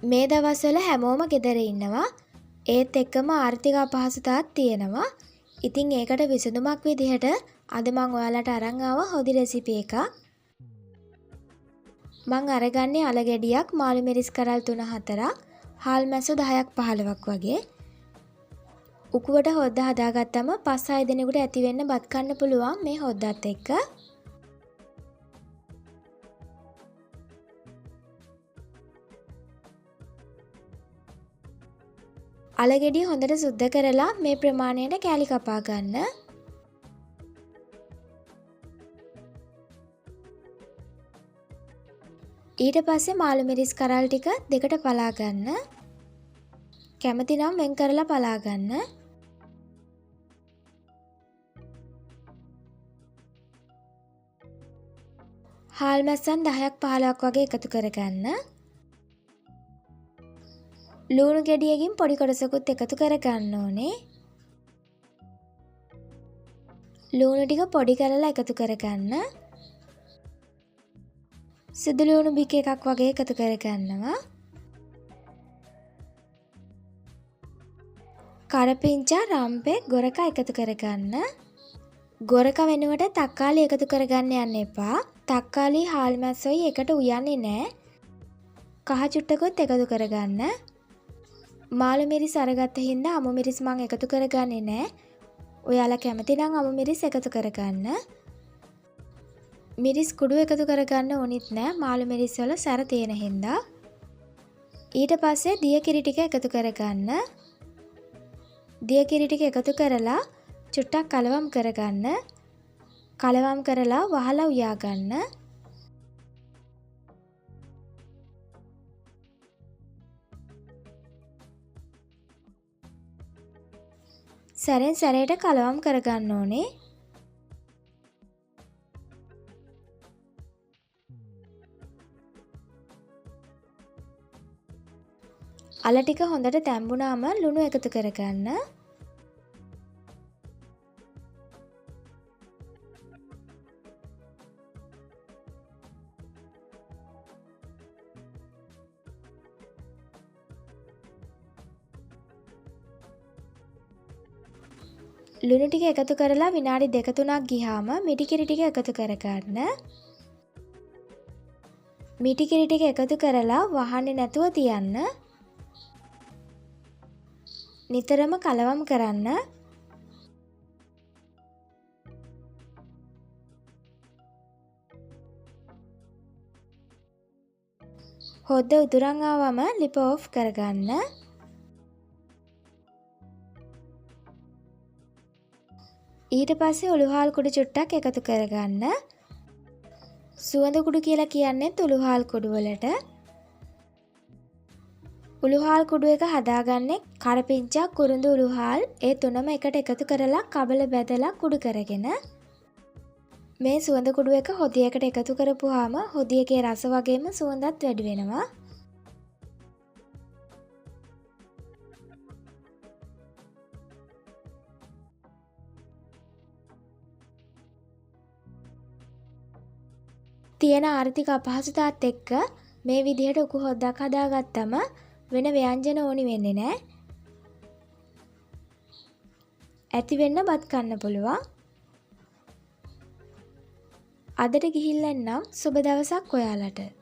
මේ දවස්වල හැමෝම ගෙදර ඉන්නවා. ඒත් එක්කම ආර්ථික අපහසුතාවක් තියෙනවා. ඉතින් ඒකට විසඳුමක් විදිහට අද මම ඔයාලට අරන් ආවා හොදි රෙසිපි එකක්. මම අරගන්නේ අල ගෙඩියක්, මාළු මිරිස් කරල් 3-4ක්, හාල් මැස්සෝ 10ක් 15ක් වගේ. උකුවට හොද්ද හදාගත්තම 5-6 දිනෙකට ඇති වෙන්න බත් කන්න පුළුවන් මේ හොද්දත් එක්ක. අල ගෙඩිය හොඳට සුද්ධ කරලා මේ ප්‍රමාණයට කෑලි කපා ගන්න. ඊට පස්සේ මාළු මිරිස් කරල් ටික දෙකට පලා ගන්න. කැමති නම් වෙන් කරලා පලා ගන්න. හාල් මැස්සන් 10ක් 15ක් වගේ එකතු කරගන්න. ලුණු ගෙඩියකින් පොඩි කොටසකුත් එකතු කරගන්න ඕනේ. ලුණු ටික පොඩි කරලා එකතු කරගන්න. සුදු ලුණු බික් එකක් වගේ එකතු කරගන්නවා. කරපිංචා, රම්පේ, ගොරකා එකතු කරගන්න. ගොරකා වෙනුවට තක්කාලි එකතු කරගන්න යන්න එපා. තක්කාලි හාල් මැස්සොයි එකට උයන්නේ නැහැ. කහ චුට්ටකුත් එකතු කරගන්න. මාළු මිරිස් අරගත්ත හින්දා අමු මිරිස් මම එකතු කරගන්නේ නැහැ. ඔයාලා කැමති නම් අමු මිරිස් එකතු කරගන්න. මිරිස් කුඩු එකතු කරගන්න ඕනිත් නැහැ. මාළු මිරිස් වල සැර තියෙන හින්දා. ඊට පස්සේ දිය කිරි ටික එකතු කරගන්න. දිය කිරි ටික එකතු කරලා චුට්ටක් කලවම් කරගන්න. කලවම් කරලා වහලා උයා ගන්න. සැරෙන් සැරේට කලවම් කරගන්න ඕනේ. අල ටික හොඳට තැම්බුනාම ලුණු එකතු කරගන්න. ලුණු ටික එකතු කරලා විනාඩි 2-3ක් ගියාම මිටි කිරි ටික එකතු කරගන්න. මිටි කිරි ටික එකතු කරලා වහන්නේ නැතුව තියන්න. නිතරම කලවම් කරන්න. හොද්ද උතුරන් ආවම ලිප ඔෆ් කරගන්න. ඊට පස්සේ උළුහාල් කුඩු චුට්ටක් එකතු කරගන්න. සුවඳ කුඩු කියලා කියන්නේ උළුහාල් කුඩු වලට. උළුහාල් කුඩු එක හදාගන්නේ කරපිංචා, කුරුඳු උළුහාල් ඒ තුනම එකට එකතු කරලා කබල බැදලා කුඩු කරගෙන. මේ සුවඳ කුඩු එක හොදියකට එකතු කරපුවාම හොදියකේ රස වගේම සුවඳත් වැඩි වෙනවා. තියෙන ආර්ථික අපහසුතාවත් එක්ක මේ විදිහට උකු හොද්දක් හදාගත්තම වෙන ව්‍යංජන ඕනි වෙන්නේ නැහැ. ඇති වෙන්න බත් කන්න පුළුවන්. අදට ගිහිල්ලා නම් සුබ දවසක් ඔයාලට.